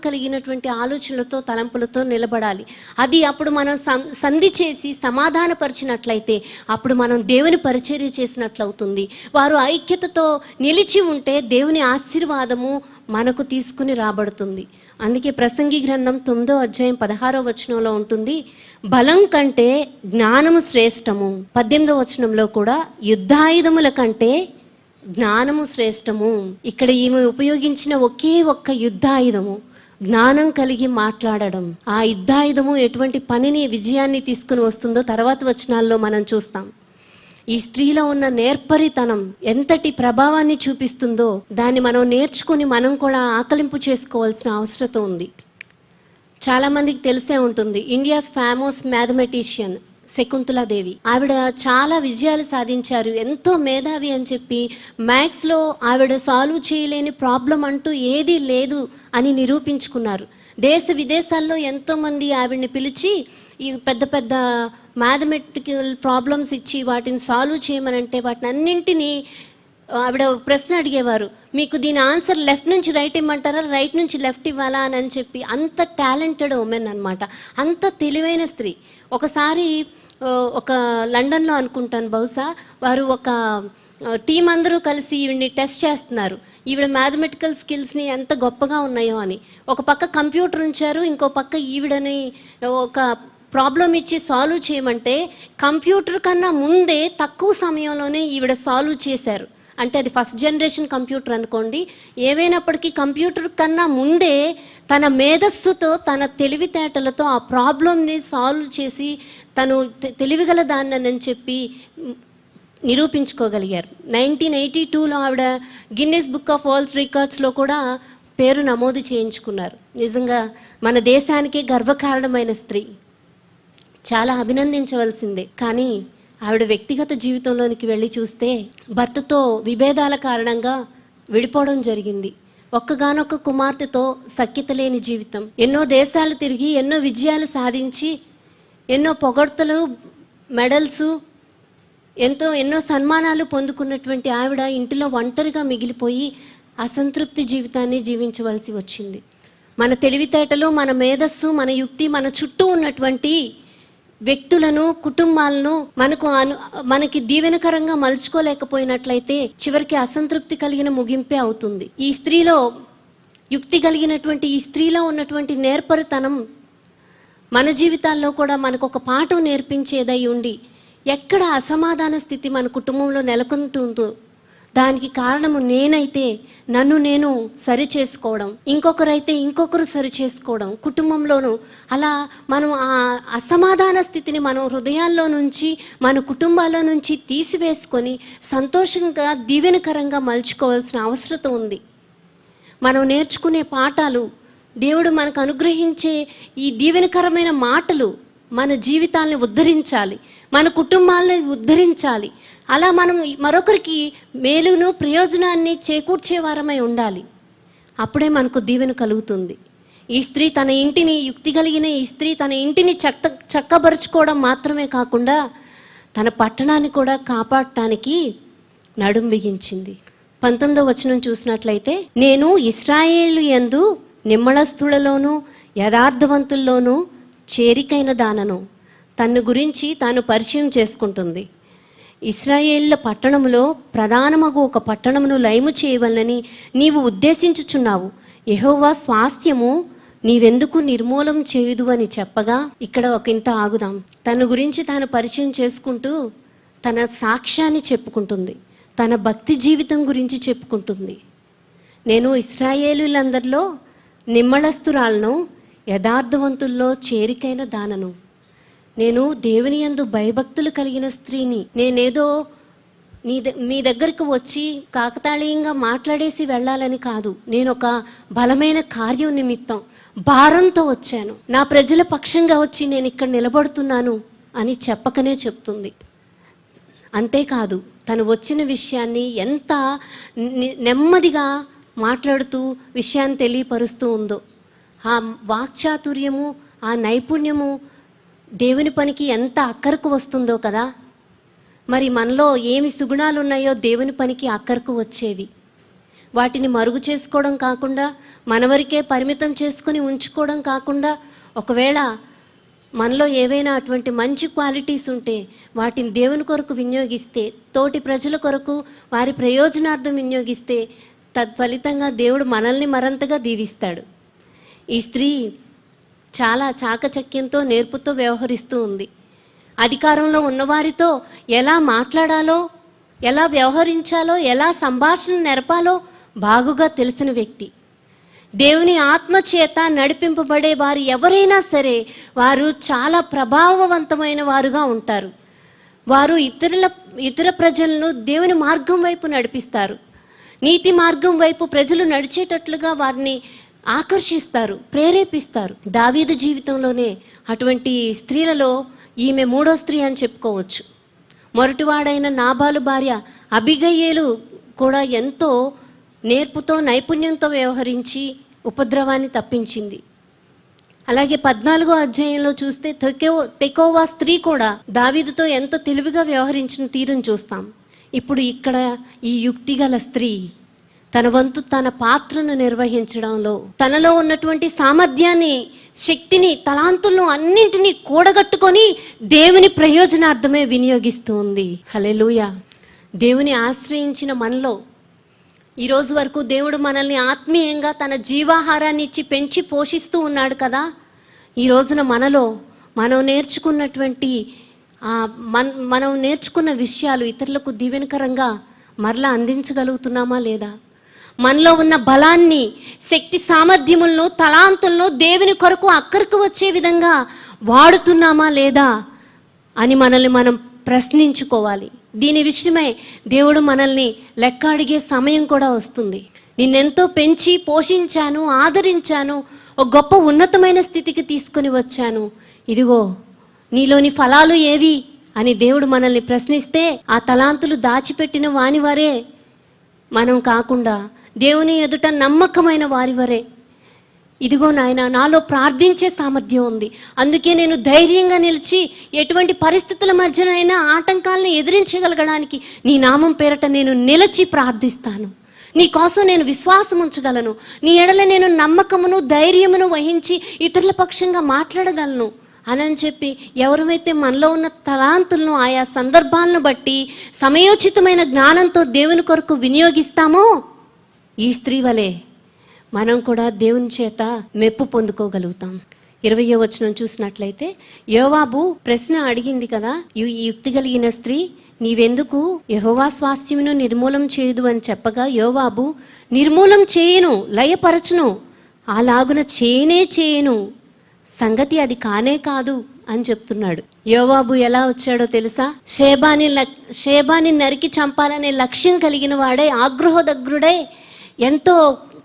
కలిగినటువంటి ఆలోచనలతో, తలంపులతో నిలబడాలి. అది అప్పుడు మనం సంధి చేసి సమాధానపరిచినట్లయితే అప్పుడు మనం దేవుని పరిచర్య చేసినట్లవుతుంది. వారు ఐక్యతతో నిలిచి ఉంటే దేవుని ఆశీర్వాదము మనకు తీసుకుని రాబడుతుంది. అందుకే ప్రసంగి గ్రంథం 9వ అధ్యాయం 16వ వచనంలో ఉంటుంది, బలం కంటే జ్ఞానము శ్రేష్టము. 18వ వచనంలో కూడా యుద్ధాయుధముల కంటే జ్ఞానము శ్రేష్టము. ఇక్కడ ఈమె ఉపయోగించిన ఒకే ఒక్క యుద్ధాయుధము జ్ఞానం కలిగి మాట్లాడడం. ఆ యుద్ధాయుధము ఎటువంటి పనిని, విజయాన్ని తీసుకుని వస్తుందో తర్వాత వచనాల్లో మనం చూస్తాం. ఈ స్త్రీలో ఉన్న నేర్పరితనం ఎంతటి ప్రభావాన్ని చూపిస్తుందో దాన్ని మనం నేర్చుకుని మనం కూడా ఆకలింపు చేసుకోవాల్సిన అవసరం ఉంది. చాలామందికి తెలిసే ఉంటుంది, ఇండియాస్ ఫేమస్ మ్యాథమెటిషియన్ శకుంతలాదేవి. ఆవిడ చాలా విజయాలు సాధించారు, ఎంతో మేధావి అని చెప్పి మ్యాథ్స్లో ఆవిడ సాల్వ్ చేయలేని ప్రాబ్లం అంటూ ఏదీ లేదు అని నిరూపించుకున్నారు. దేశ విదేశాల్లో ఎంతోమంది ఆవిడ్ని పిలిచి ఈ పెద్ద పెద్ద మ్యాథమెటికల్ ప్రాబ్లమ్స్ ఇచ్చి వాటిని సాల్వ్ చేయమనంటే వాటిని అన్నింటినీ ఆవిడ ప్రశ్న అడిగేవారు, మీకు దీని ఆన్సర్ లెఫ్ట్ నుంచి రైట్ ఇవ్వమంటారా, రైట్ నుంచి లెఫ్ట్ ఇవ్వాలా అని చెప్పి. అంత టాలెంటెడ్ ఉమెన్ అనమాట, అంత తెలివైన స్త్రీ. ఒకసారి ఒక లండన్లో అనుకుంటాను బహుశా, వారు ఒక టీం అందరూ కలిసి ఈవిడ్ని టెస్ట్ చేస్తున్నారు, ఈవిడ మ్యాథమెటికల్ స్కిల్స్ని ఎంత గొప్పగా ఉన్నాయో అని. ఒక పక్క కంప్యూటర్ ఉంచారు, ఇంకో పక్క ఈవిడని ఒక ప్రాబ్లం ఇచ్చి సాల్వ్ చేయమంటే కంప్యూటర్ కన్నా ముందే తక్కువ సమయంలోనే ఈవిడ సాల్వ్ చేశారు. అంటే అది ఫస్ట్ జనరేషన్ కంప్యూటర్ అనుకోండి. ఏవైనప్పటికీ కంప్యూటర్ కన్నా ముందే తన మేధస్సుతో, తన తెలివితేటలతో ఆ ప్రాబ్లంని సాల్వ్ చేసి తను తెలివిగల దాన్నని చెప్పి నిరూపించుకోగలిగారు. 1982లో ఆవిడ గిన్నెస్ బుక్ ఆఫ్ వరల్డ్ రికార్డ్స్లో కూడా పేరు నమోదు చేయించుకున్నారు. నిజంగా మన దేశానికే గర్వకారణమైన స్త్రీ, చాలా అభినందించవలసిందే. కానీ ఆవిడ వ్యక్తిగత జీవితంలోనికి వెళ్ళి చూస్తే భర్తతో విభేదాల కారణంగా విడిపోవడం జరిగింది. ఒక్కగానొక్క కుమార్తెతో సఖ్యత లేని జీవితం. ఎన్నో దేశాలు తిరిగి ఎన్నో విజయాలు సాధించి ఎన్నో పొగడ్తలు, మెడల్స్, ఎన్నో సన్మానాలు పొందుకున్నటువంటి ఆవిడ ఇంటిలో ఒంటరిగా మిగిలిపోయి అసంతృప్తి జీవితాన్ని జీవించవలసి వచ్చింది. మన తెలివితేటలు, మన మేధస్సు, మన యుక్తి, మన చుట్టూ ఉన్నటువంటి వ్యక్తులను, కుటుంబాలను మనకి దీవెనకరంగా మలుచుకోలేకపోయినట్లయితే చివరికి అసంతృప్తి కలిగిన ముగింపే అవుతుంది. ఈ స్త్రీలో యుక్తి కలిగినటువంటి ఈ స్త్రీలో ఉన్నటువంటి నేర్పరితనం మన జీవితాల్లో కూడా మనకు ఒక పాఠం నేర్పించేదై ఉండి, ఎక్కడ అసమాధాన స్థితి మన కుటుంబంలో నెలకొంటుందో దానికి కారణము నేనైతే నన్ను నేను సరి చేసుకోవడం, ఇంకొకరైతే ఇంకొకరు సరి చేసుకోవడం, కుటుంబంలోనూ అలా మనం ఆ అసమాధాన స్థితిని మనం హృదయాల్లో నుంచి, మన కుటుంబాల్లో నుంచి తీసివేసుకొని సంతోషంగా, దీవెనకరంగా మలుచుకోవాల్సిన అవసరం ఉంది. మనం నేర్చుకునే పాఠాలు, దేవుడు మనకు అనుగ్రహించే ఈ దీవెనకరమైన మాటలు మన జీవితాలను ఉద్ధరించాలి, మన కుటుంబాలను ఉద్ధరించాలి. అలా మనం మరొకరికి మేలును, ప్రయోజనాన్ని చేకూర్చే వారమై ఉండాలి. అప్పుడే మనకు దీవెన కలుగుతుంది. ఈ స్త్రీ తన ఇంటిని, యుక్తి కలిగిన ఈ స్త్రీ తన ఇంటిని చక్కబరుచుకోవడం మాత్రమే కాకుండా తన పట్టణాన్ని కూడా కాపాడటానికి నడుం బిగించింది. 19వ వచనం చూసినట్లయితే, నేను ఇశ్రాయేలు యందు నిమ్మళస్థులలోనూ యథార్థవంతుల్లోనూ చేరికైన దానను. తన్ను గురించి తాను పరిచయం చేసుకుంటుంది. ఇశ్రాయేళ్ల పట్టణములో ప్రధానమగు ఒక పట్టణమును లయము చేయవలనని నీవు ఉద్దేశించుచున్నావు. యెహోవా స్వాస్థ్యము నీవెందుకు నిర్మూలం చేయుదు అని చెప్పగా, ఇక్కడ ఒక ఇంత ఆగుదాం. తన గురించి తాను పరిచయం చేసుకుంటూ తన సాక్ష్యాన్ని చెప్పుకుంటుంది, తన భక్తి జీవితం గురించి చెప్పుకుంటుంది. నేను ఇశ్రాయేలులందరిలో నిమ్మళస్తురాలను, యథార్థవంతుల్లో చేరికైన దానను. నేను దేవుని యందు భయభక్తులు కలిగిన స్త్రీని. నేనేదో మీ దగ్గరకు వచ్చి కాకతాళీయంగా మాట్లాడేసి వెళ్ళాలని కాదు. నేను ఒక బలమైన కార్యం నిమిత్తం భారంతో వచ్చాను. నా ప్రజల పక్షంగా వచ్చి నేను ఇక్కడ నిలబడుతున్నాను అని చెప్పకనే చెప్తుంది. అంతేకాదు, తను వచ్చిన విషయాన్ని ఎంత నెమ్మదిగా మాట్లాడుతూ విషయాన్ని తెలియపరుస్తూ ఉందో. ఆ వాక్చాతుర్యము, ఆ నైపుణ్యము దేవుని పనికి ఎంత అక్కరకు వస్తుందో కదా. మరి మనలో ఏమి సుగుణాలు ఉన్నాయో దేవుని పనికి అక్కరకు వచ్చేవి. వాటిని మరుగు చేసుకోవడం కాకుండా, మనవరికే పరిమితం చేసుకొని ఉంచుకోవడం కాకుండా, ఒకవేళ మనలో ఏవైనా అటువంటి మంచి క్వాలిటీస్ ఉంటే వాటిని దేవుని కొరకు వినియోగిస్తే, తోటి ప్రజల కొరకు వారి ప్రయోజనార్థం వినియోగిస్తే, తత్ఫలితంగా దేవుడు మనల్ని మరింతగా దీవిస్తాడు. ఈ స్త్రీ చాలా చాకచక్యంతో, నేర్పుతో వ్యవహరిస్తూ ఉంది. అధికారంలో ఉన్నవారితో ఎలా మాట్లాడాలో, ఎలా వ్యవహరించాలో, ఎలా సంభాషణ నెరపాలో బాగుగా తెలిసిన వ్యక్తి. దేవుని ఆత్మచేత నడిపింపబడే వారు ఎవరైనా సరే వారు చాలా ప్రభావవంతమైన వారుగా ఉంటారు. వారు ఇతర ప్రజలను దేవుని మార్గం వైపు నడిపిస్తారు. నీతి మార్గం వైపు ప్రజలు నడిచేటట్లుగా వారిని ఆకర్షిస్తారు, ప్రేరేపిస్తారు. దావీదు జీవితంలోనే అటువంటి స్త్రీలలో ఈమె 3వ స్త్రీ అని చెప్పుకోవచ్చు. మొరటివాడైన నాబాలు భార్య అబిగయీలు కూడా ఎంతో నేర్పుతో, నైపుణ్యంతో వ్యవహరించి ఉపద్రవాన్ని తప్పించింది. అలాగే 14వ అధ్యాయంలో చూస్తే తెకోవా స్త్రీ కూడా దావీదుతో ఎంతో తెలివిగా వ్యవహరించిన తీరును చూస్తాం. ఇప్పుడు ఇక్కడ ఈ యుక్తిగల స్త్రీ తన వంతు తన పాత్రను నిర్వహించడంలో, తనలో ఉన్నటువంటి సామర్థ్యాన్ని, శక్తిని, తలాంతులను అన్నింటినీ కూడగట్టుకొని దేవుని ప్రయోజనార్థమే వినియోగిస్తూ ఉంది. హల్లెలూయా. దేవుని ఆశ్రయించిన మనలో ఈరోజు వరకు దేవుడు మనల్ని ఆత్మీయంగా తన జీవాహారాన్ని ఇచ్చి పెంచి పోషిస్తూ ఉన్నాడు కదా. ఈ రోజున మనలో మనం నేర్చుకున్న విషయాలు ఇతరులకు దీవెనకరంగా మరలా అందించగలుగుతున్నామా లేదా? మనలో ఉన్న బలాన్ని, శక్తి సామర్థ్యములను, తలాంతులను దేవుని కొరకు అక్కరకు వచ్చే విధంగా వాడుతున్నామా లేదా అని మనల్ని మనం ప్రశ్నించుకోవాలి. దీని విషయమై దేవుడు మనల్ని లెక్క అడిగే సమయం కూడా వస్తుంది. నిన్నెంతో పెంచి పోషించాను, ఆదరించాను, ఒక గొప్ప ఉన్నతమైన స్థితికి తీసుకొని వచ్చాను, ఇదిగో నీలోని ఫలాలు ఏవి అని దేవుడు మనల్ని ప్రశ్నిస్తే, ఆ తలాంతులు దాచిపెట్టిన వాని వరే మనం కాకుండా దేవుని ఎదుట నమ్మకమైన వారి వరే, ఇదిగో నాయన నాలో ప్రార్థించే సామర్థ్యం ఉంది, అందుకే నేను ధైర్యంగా నిలిచి ఎటువంటి పరిస్థితుల మధ్యనైనా ఆటంకాలను ఎదిరించగలగడానికి నీ నామం పేరట నేను నిలిచి ప్రార్థిస్తాను, నీ కోసం నేను విశ్వాసం ఉంచగలను, నీ ఎడల నేను నమ్మకమును ధైర్యమును వహించి ఇతరుల పక్షంగా మాట్లాడగలను అని చెప్పి ఎవరైతే మనలో ఉన్న తలాంతులను ఆయా సందర్భాలను బట్టి సమయోచితమైన జ్ఞానంతో దేవుని కొరకు వినియోగిస్తామో, ఈ స్త్రీ వలె మనం కూడా దేవుని చేత మెప్పు పొందుకోగలుగుతాం. 20వ వచనం చూసినట్లయితే, యోవాబు ప్రశ్న అడిగింది కదా, ఈ యుక్తి కలిగిన స్త్రీ నీవెందుకు యెహోవా స్వాస్థ్యమును నిర్మూలం చేయదు అని చెప్పగా, యోవాబు నిర్మూలం చేయను, లయపరచును, అలాగున చేయను, సంగతి అది కానే కాదు అని చెప్తున్నాడు. యోవాబు ఎలా వచ్చాడో తెలుసా? షేబాని నరికి చంపాలనే లక్ష్యం కలిగిన వాడే, ఆగ్రహోదగ్రుడై ఎంతో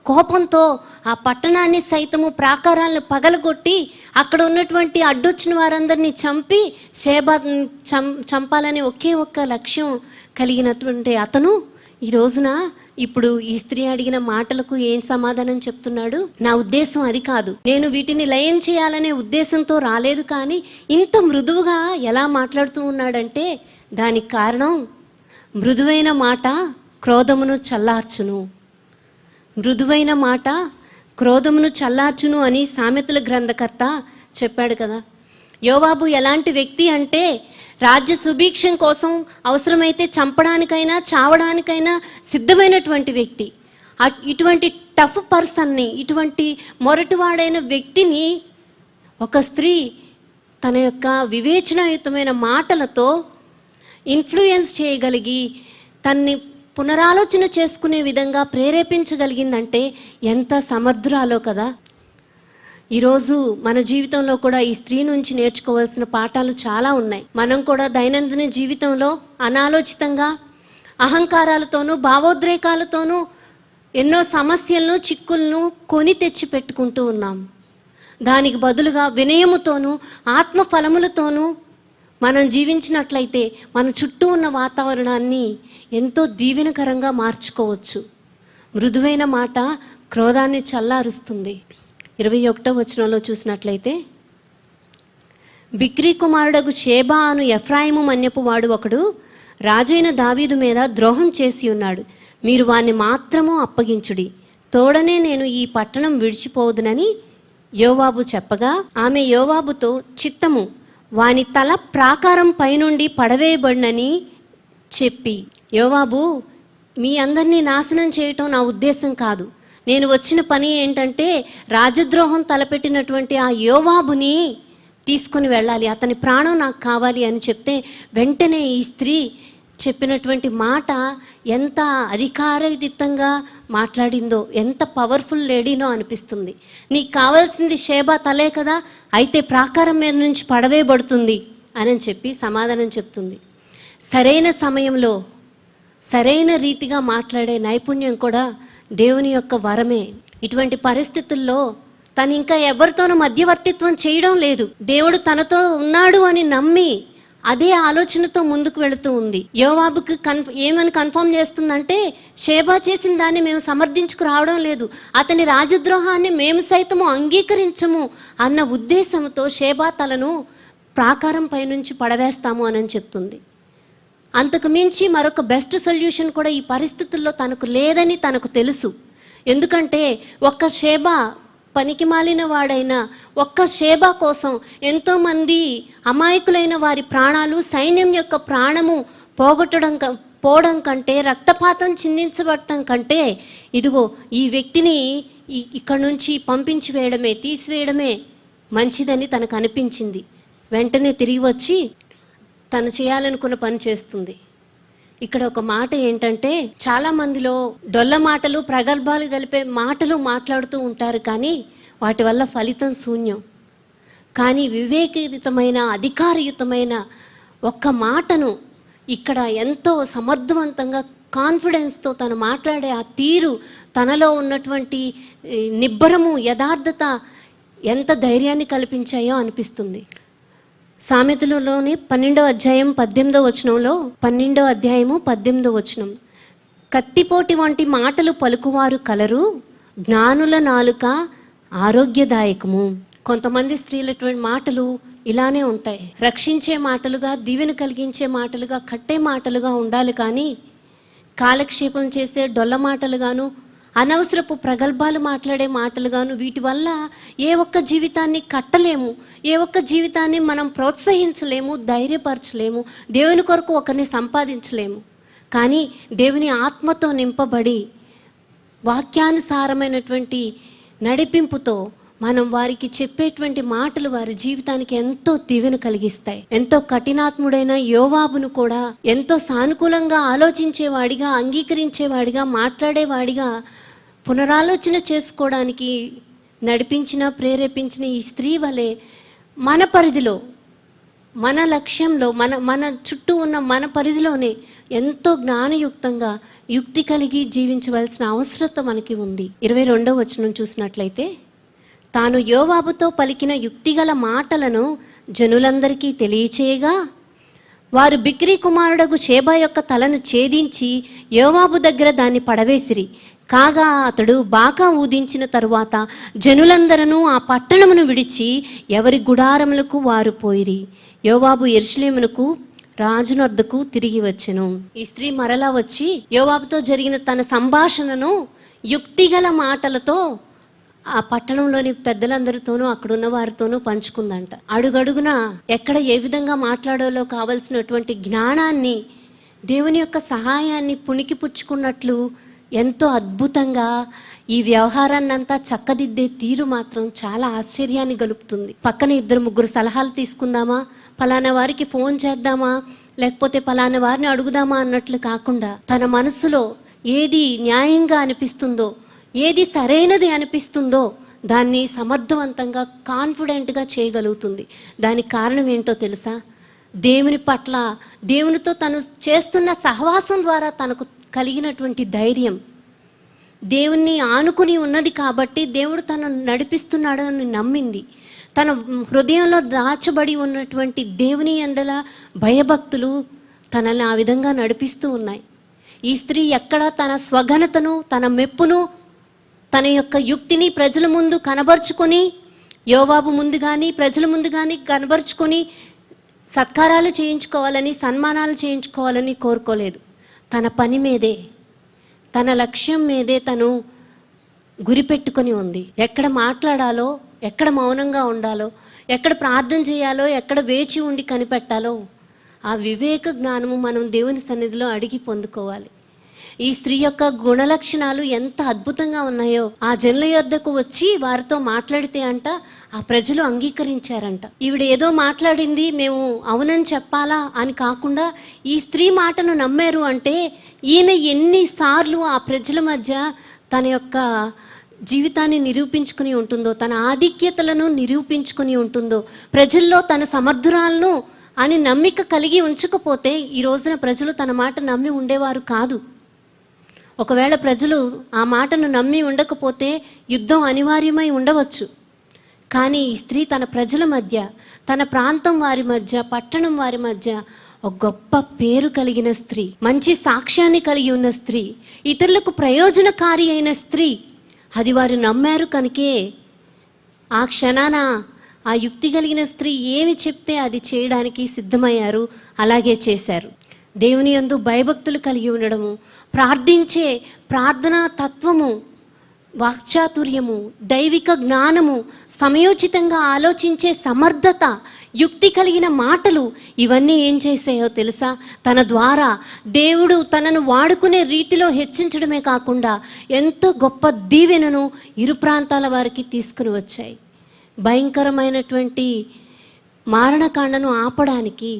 కోపంతో ఆ పట్టణాన్ని సైతము ప్రాకారాలను పగలగొట్టి అక్కడ ఉన్నటువంటి అడ్డొచ్చిన వారందరినీ చంపి చంపాలనే ఒకే ఒక్క లక్ష్యం కలిగినటువంటి అతను ఈ రోజున ఇప్పుడు ఈ స్త్రీ అడిగిన మాటలకు ఏం సమాధానం చెప్తున్నాడు? నా ఉద్దేశం అది కాదు, నేను వీటిని లయం చేయాలనే ఉద్దేశంతో రాలేదు. కానీ ఇంత మృదువుగా ఎలా మాట్లాడుతూ ఉన్నాడంటే దానికి కారణం మృదువైన మాట క్రోధమును చల్లార్చును. మృదువైన మాట క్రోధమును చల్లార్చును అని సామెతల గ్రంథకర్త చెప్పాడు కదా. యోవాబు ఎలాంటి వ్యక్తి అంటే రాజ్య సుభిక్షం కోసం అవసరమైతే చంపడానికైనా చావడానికైనా సిద్ధమైనటువంటి వ్యక్తి. ఇటువంటి టఫ్ పర్సన్ని, ఇటువంటి మొరటివాడైన వ్యక్తిని ఒక స్త్రీ తన యొక్క వివేచనాయుతమైన మాటలతో ఇన్ఫ్లుయెన్స్ చేయగలిగి తన్ని పునరాలోచన చేసుకునే విధంగా ప్రేరేపించగలిగిందంటే ఎంత సమర్థురాలో కదా. ఈరోజు మన జీవితంలో కూడా ఈ స్త్రీ నుంచి నేర్చుకోవాల్సిన పాఠాలు చాలా ఉన్నాయి. మనం కూడా దైనందిన జీవితంలో అనాలోచితంగా అహంకారాలతోనూ భావోద్రేకాలతోనూ ఎన్నో సమస్యలను, చిక్కులను కొని తెచ్చి పెట్టుకుంటూ ఉన్నాం. దానికి బదులుగా వినయముతోనూ ఆత్మఫలములతోనూ మనం జీవించినట్లయితే మన చుట్టూ ఉన్న వాతావరణాన్ని ఎంతో దీవెనకరంగా మార్చుకోవచ్చు. మృదువైన మాట క్రోధాన్ని చల్లారుస్తుంది. 21వ వచనంలో చూసినట్లయితే, బిక్రీ కుమారుడగు షేబా అను ఎఫ్రాయిము మన్యపు వాడు ఒకడు రాజైన దావీదు మీద ద్రోహం చేసి ఉన్నాడు. మీరు వాణ్ణి మాత్రము అప్పగించుడి, తోడనే నేను ఈ పట్టణం విడిచిపోదునని యోవాబు చెప్పగా, ఆమె యోవాబుతో, చిత్తము, వాని తల ప్రాకారం పైనుండి పడవేయబడినని చెప్పి, యోవాబు, మీ అందరినీ నాశనం చేయటం నా ఉద్దేశం కాదు. నేను వచ్చిన పని ఏంటంటే రాజద్రోహం తలపెట్టినటువంటి ఆ యోవాబుని తీసుకొని వెళ్ళాలి, అతని ప్రాణం నాకు కావాలి అని చెప్తే, వెంటనే ఈ స్త్రీ చెప్పినటువంటి మాట ఎంత అధికారయుతంగా మాట్లాడిందో, ఎంత పవర్ఫుల్ లేడీనో అనిపిస్తుంది. నీకు కావాల్సింది షేబా తలే కదా, అయితే ప్రాకారం మీద నుంచి పడవేయబడుతుంది అని చెప్పి సమాధానం చెప్తుంది. సరైన సమయంలో సరైన రీతిగా మాట్లాడే నైపుణ్యం కూడా దేవుని యొక్క వరమే. ఇటువంటి పరిస్థితుల్లో తను ఇంకా ఎవరితోనూ మధ్యవర్తిత్వం చేయడం లేదు. దేవుడు తనతో ఉన్నాడు అని నమ్మి అదే ఆలోచనతో ముందుకు వెళుతూ ఉంది. యోవాబుకి ఏమని కన్ఫర్మ్ చేస్తుందంటే, షేబా చేసిన దాన్ని మేము సమర్థించుకు రావడం లేదు, అతని రాజద్రోహాన్ని మేము సైతము అంగీకరించము అన్న ఉద్దేశంతో షేబా తలను ప్రాకారం పైనుంచి పడవేస్తాము అని చెప్తుంది. అంతకు మించి మరొక బెస్ట్ సొల్యూషన్ కూడా ఈ పరిస్థితుల్లో తనకు లేదని తనకు తెలుసు. ఎందుకంటే ఒక్క షేబా, పనికి మాలిన వాడైన ఒక్క షేబా కోసం ఎంతోమంది అమాయకులైన వారి ప్రాణాలు, సైన్యం యొక్క ప్రాణము పోవడం కంటే, రక్తపాతం చిందించబడటం కంటే, ఇదిగో ఈ వ్యక్తిని ఇక్కడి నుంచి పంపించి వేయడమే, తీసివేయడమే మంచిదని తనకు అనిపించింది. వెంటనే తిరిగి వచ్చి తను చేయాలనుకున్న పని చేస్తుంది. ఇక్కడ ఒక మాట ఏంటంటే, చాలా మందిలో డొల్ల మాటలు, ప్రగల్భాలు కలిపే మాటలు మాట్లాడుతూ ఉంటారు, కానీ వాటి వల్ల ఫలితం శూన్యం. కానీ వివేకయుతమైన, అధికారయుతమైన ఒక్క మాటను ఇక్కడ ఎంతో సమర్థవంతంగా కాన్ఫిడెన్స్తో తను మాట్లాడే ఆ తీరు, తనలో ఉన్నటువంటి నిబ్బరము, యథార్థత ఎంత ధైర్యాన్ని కల్పించాయో అనిపిస్తుంది. సామెతలలోని 12వ అధ్యాయం 18వ వచనంలో, 12వ అధ్యాయము 18వ వచనం, కత్తిపోటి వంటి మాటలు పలుకువారు కలరు, జ్ఞానుల నాలుక ఆరోగ్యదాయకము. కొంతమంది స్త్రీలటువంటి మాటలు ఇలానే ఉంటాయి. రక్షించే మాటలుగా, దీవెన కలిగించే మాటలుగా, కట్టే మాటలుగా ఉండాలి, కానీ కాలక్షేపం చేసే డొల్ల మాటలుగాను, అనవసరపు ప్రగల్భాలు మాట్లాడే మాటలుగాను, వీటి వల్ల ఏ ఒక్క జీవితాన్ని కట్టలేము, ఏ ఒక్క జీవితాన్ని మనం ప్రోత్సహించలేము, ధైర్యపరచలేము, దేవుని కొరకు ఒకరిని సంపాదించలేము. కానీ దేవుని ఆత్మతో నింపబడి వాక్యానుసారమైనటువంటి నడిపింపుతో మనం వారికి చెప్పేటువంటి మాటలు వారి జీవితానికి ఎంతో దీవెన కలిగిస్తాయి. ఎంతో కఠినాత్ముడైన యోవాబును కూడా ఎంతో సానుకూలంగా ఆలోచించేవాడిగా, అంగీకరించేవాడిగా, మాట్లాడేవాడిగా పునరాలోచన చేసుకోవడానికి నడిపించిన, ప్రేరేపించిన ఈ స్త్రీ వలె మన పరిధిలో, మన లక్ష్యంలో, మన చుట్టూ ఉన్న మన పరిధిలోనే ఎంతో జ్ఞానయుక్తంగా, యుక్తి కలిగి జీవించవలసిన అవసరత మనకి ఉంది. 22వ వచనం చూసినట్లయితే, తాను యోవాబుతో పలికిన యుక్తిగల మాటలను జనులందరికీ తెలియచేయగా, వారు బిక్రీ కుమారుడగు షేబా యొక్క తలను ఛేదించి యోవాబు దగ్గర దాన్ని పడవేసిరి. కాగా అతడు బాకా ఊదించిన తరువాత జనులందరూ ఆ పట్టణమును విడిచి ఎవరి గుడారములకు వారు పోయిరి. యోవాబు యెరూషలేమునకు రాజునొద్దకు తిరిగి వచ్చెను. ఈ స్త్రీ మరలా వచ్చి యోవాబుతో జరిగిన తన సంభాషణను యుక్తిగల మాటలతో ఆ పట్టణంలోని పెద్దలందరితోనూ అక్కడున్న వారితోనూ పంచుకుందంట. అడుగడుగున ఎక్కడ ఏ విధంగా మాట్లాడాలో కావలసినటువంటి జ్ఞానాన్ని, దేవుని యొక్క సహాయాన్ని పుణికిపుచ్చుకున్నట్లు ఎంతో అద్భుతంగా ఈ వ్యవహారాన్నంతా చక్కదిద్దే తీరు మాత్రం చాలా ఆశ్చర్యాన్ని గలుపుతుంది. పక్కన 2-3 సలహాలు తీసుకుందామా, పలానా వారికి ఫోన్ చేద్దామా, లేకపోతే పలానా వారిని అడుగుదామా అన్నట్లు కాకుండా తన మనసులో ఏది న్యాయంగా అనిపిస్తుందో, ఏది సరైనది అనిపిస్తుందో దాన్ని సమర్థవంతంగా కాన్ఫిడెంట్గా చేయగలుగుతుంది. దానికి కారణం ఏంటో తెలుసా? దేవుని పట్ల, దేవునితో తను చేస్తున్న సహవాసం ద్వారా తనకు కలిగినటువంటి ధైర్యం. దేవుణ్ణి ఆనుకుని ఉన్నది కాబట్టి దేవుడు తనను నడిపిస్తున్నాడు అని నమ్మింది. తన హృదయంలో దాచబడి ఉన్నటువంటి దేవుని యందల భయభక్తులు తనని ఆ విధంగా నడిపిస్తూ ఉన్నాయి. ఈ స్త్రీ ఎక్కడ తన స్వఘనతను, తన మెప్పును, తన యొక్క యుక్తిని ప్రజల ముందు కనబరుచుకొని, యోవాబు ముందు కానీ ప్రజల ముందు కానీ కనబరుచుకొని సత్కారాలు చేయించుకోవాలని, సన్మానాలు చేయించుకోవాలని కోరుకోలేదు. తన పని మీదే, తన లక్ష్యం మీదే తను గురిపెట్టుకొని ఉంది. ఎక్కడ మాట్లాడాలో, ఎక్కడ మౌనంగా ఉండాలో, ఎక్కడ ప్రార్థన చేయాలో, ఎక్కడ వేచి ఉండి కనిపెట్టాలో ఆ వివేక జ్ఞానము మనం దేవుని సన్నిధిలో అడిగి పొందుకోవాలి. ఈ స్త్రీ యొక్క గుణలక్షణాలు ఎంత అద్భుతంగా ఉన్నాయో, ఆ జనుల యొద్దకు వచ్చి వారితో మాట్లాడితే అంట ఆ ప్రజలు అంగీకరించారంట. ఈవిడ ఏదో మాట్లాడింది, మేము అవునని చెప్పాలా అని కాకుండా ఈ స్త్రీ మాటను నమ్మారు అంటే ఈమె ఎన్నిసార్లు ఆ ప్రజల మధ్య తన యొక్క జీవితాన్ని నిరూపించుకుని ఉంటుందో, తన ఆధిక్యతలను నిరూపించుకుని ఉంటుందో, ప్రజల్లో తన సమర్థురాలను అని నమ్మిక కలిగి ఉంచకపోతే ఈ రోజున ప్రజలు తన మాట నమ్మి ఉండేవారు కాదు. ఒకవేళ ప్రజలు ఆ మాటను నమ్మి ఉండకపోతే యుద్ధం అనివార్యమై ఉండవచ్చు. కానీ ఈ స్త్రీ తన ప్రజల మధ్య, తన ప్రాంతం వారి మధ్య, పట్టణం వారి మధ్య ఒక గొప్ప పేరు కలిగిన స్త్రీ, మంచి సాక్ష్యాన్ని కలిగి ఉన్న స్త్రీ, ఇతరులకు ప్రయోజనకారి అయిన స్త్రీ. అది వారు నమ్మారు కనుకే ఆ క్షణాన ఆ యుక్తి కలిగిన స్త్రీ ఏమి చెప్తే అది చేయడానికి సిద్ధమయ్యారు. అలాగే చేశారు. దేవుని యందు భయభక్తులు కలిగి ఉండడము, ప్రార్థించే ప్రార్థనా తత్వము, వాక్చాతుర్యము, దైవిక జ్ఞానము, సమయోచితంగా ఆలోచించే సమర్థత, యుక్తి కలిగిన మాటలు, ఇవన్నీ ఏం చేసాయో తెలుసా? తన ద్వారా దేవుడు తనను వాడుకునే రీతిలో హెచ్చించడమే కాకుండా ఎంతో గొప్ప దీవెనను ఇరు ప్రాంతాల వారికి తీసుకుని వచ్చాయి. భయంకరమైనటువంటి మారణకాండను ఆపడానికి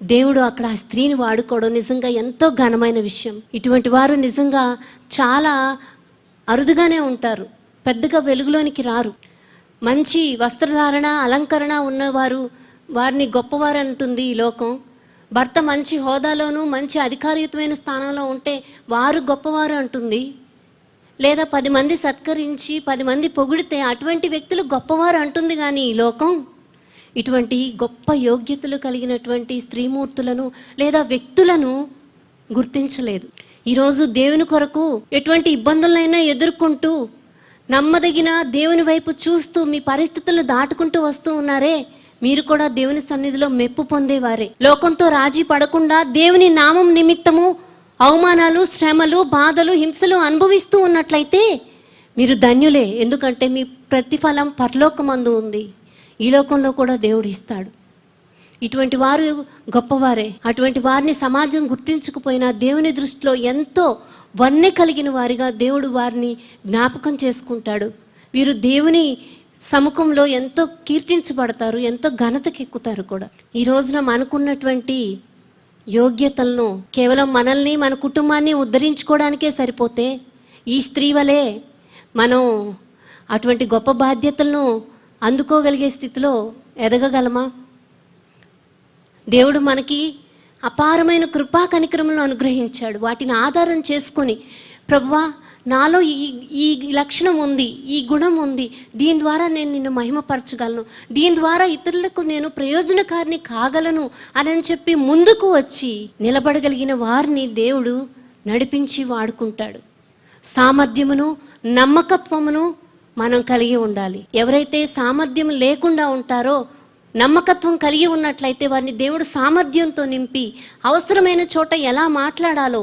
దేవుడు అక్కడ ఆ స్త్రీని వాడుకోవడం నిజంగా ఎంతో ఘనమైన విషయం. ఇటువంటి వారు నిజంగా చాలా అరుదుగానే ఉంటారు, పెద్దగా వెలుగులోనికి రారు. మంచి వస్త్రధారణ, అలంకరణ ఉన్నవారు వారిని గొప్పవారు అంటుంది ఈ లోకం. భర్త మంచి హోదాలోనూ మంచి అధికారయుతమైన స్థానంలో ఉంటే వారు గొప్పవారు అంటుంది. లేదా 10 మంది సత్కరించి 10 మంది పొగిడితే అటువంటి వ్యక్తులు గొప్పవారు అంటుంది. కానీ ఈ లోకం ఇటువంటి గొప్ప యోగ్యతలు కలిగినటువంటి స్త్రీమూర్తులను లేదా వ్యక్తులను గుర్తించలేదు. ఈరోజు దేవుని కొరకు ఎటువంటి ఇబ్బందులైనా ఎదుర్కొంటూ నమ్మదగిన దేవుని వైపు చూస్తూ మీ పరిస్థితులను దాటుకుంటూ వస్తూ ఉన్నారే, మీరు కూడా దేవుని సన్నిధిలో మెప్పు పొందేవారే. లోకంతో రాజీ పడకుండా దేవుని నామం నిమిత్తము అవమానాలు, శ్రమలు, బాధలు, హింసలు అనుభవిస్తూ ఉన్నట్లయితే మీరు ధన్యులే. ఎందుకంటే మీ ప్రతిఫలం పరలోకమందు ఉంది. ఈ లోకంలో కూడా దేవుడు ఇస్తాడు. ఇటువంటి వారు గొప్పవారే. అటువంటి వారిని సమాజం గుర్తించకపోయినా దేవుని దృష్టిలో ఎంతో వన్నె కలిగిన వారిగా దేవుడు వారిని జ్ఞాపకం చేసుకుంటాడు. వీరు దేవుని సముఖంలో ఎంతో కీర్తించబడతారు, ఎంతో ఘనతకెక్కుతారు కూడా. ఈ రోజున మనకున్నటువంటి యోగ్యతలను కేవలం మనల్ని, మన కుటుంబాన్ని ఉద్ధరించుకోవడానికే సరిపోతే ఈ స్త్రీ వలె మనం అటువంటి గొప్ప బాధ్యతలను అందుకోగలిగే స్థితిలో ఎదగగలమా? దేవుడు మనకి అపారమైన కృపా కనికరములను అనుగ్రహించాడు. వాటిని ఆధారం చేసుకొని, ప్రభువా నాలో ఈ లక్షణం ఉంది, ఈ గుణం ఉంది, దీని ద్వారా నేను నిన్ను మహిమపరచగలను, దీని ద్వారా ఇతరులకు నేను ప్రయోజనకారిని కాగలను అని చెప్పి ముందుకు వచ్చి నిలబడగలిగిన వారిని దేవుడు నడిపించి వాడుకుంటాడు. సామర్థ్యమును, నమ్మకత్వమును మనం కలిగి ఉండాలి. ఎవరైతే సామర్థ్యం లేకుండా ఉంటారో, నమ్మకత్వం కలిగి ఉన్నట్లయితే వారిని దేవుడు సామర్థ్యంతో నింపి అవసరమైన చోట ఎలా మాట్లాడాలో,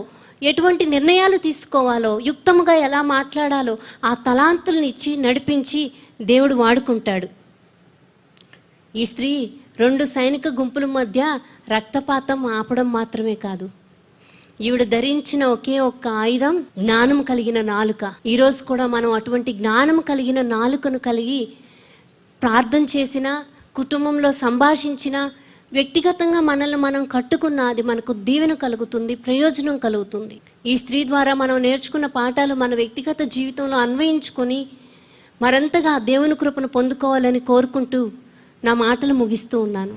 ఎటువంటి నిర్ణయాలు తీసుకోవాలో, యుక్తముగా ఎలా మాట్లాడాలో ఆ తలాంతులను ఇచ్చి నడిపించి దేవుడు వాడుకుంటాడు. ఈ స్త్రీ 2 సైనిక గుంపుల మధ్య రక్తపాతం ఆపడం మాత్రమే కాదు, ఈవిడ ధరించిన ఒకే ఒక్క ఆయుధం జ్ఞానం కలిగిన నాలుక. ఈరోజు కూడా మనం అటువంటి జ్ఞానం కలిగిన నాలుకను కలిగి ప్రార్థన చేసిన, కుటుంబంలో సంభాషించిన, వ్యక్తిగతంగా మనల్ని మనం కట్టుకున్న అది మనకు దీవెన కలుగుతుంది, ప్రయోజనం కలుగుతుంది. ఈ స్త్రీ ద్వారా మనం నేర్చుకున్న పాఠాలు మన వ్యక్తిగత జీవితంలో అన్వయించుకొని మరంతగా దేవుని కృపను పొందుకోవాలని కోరుకుంటూ నా మాటలు ముగిస్తూ ఉన్నాను.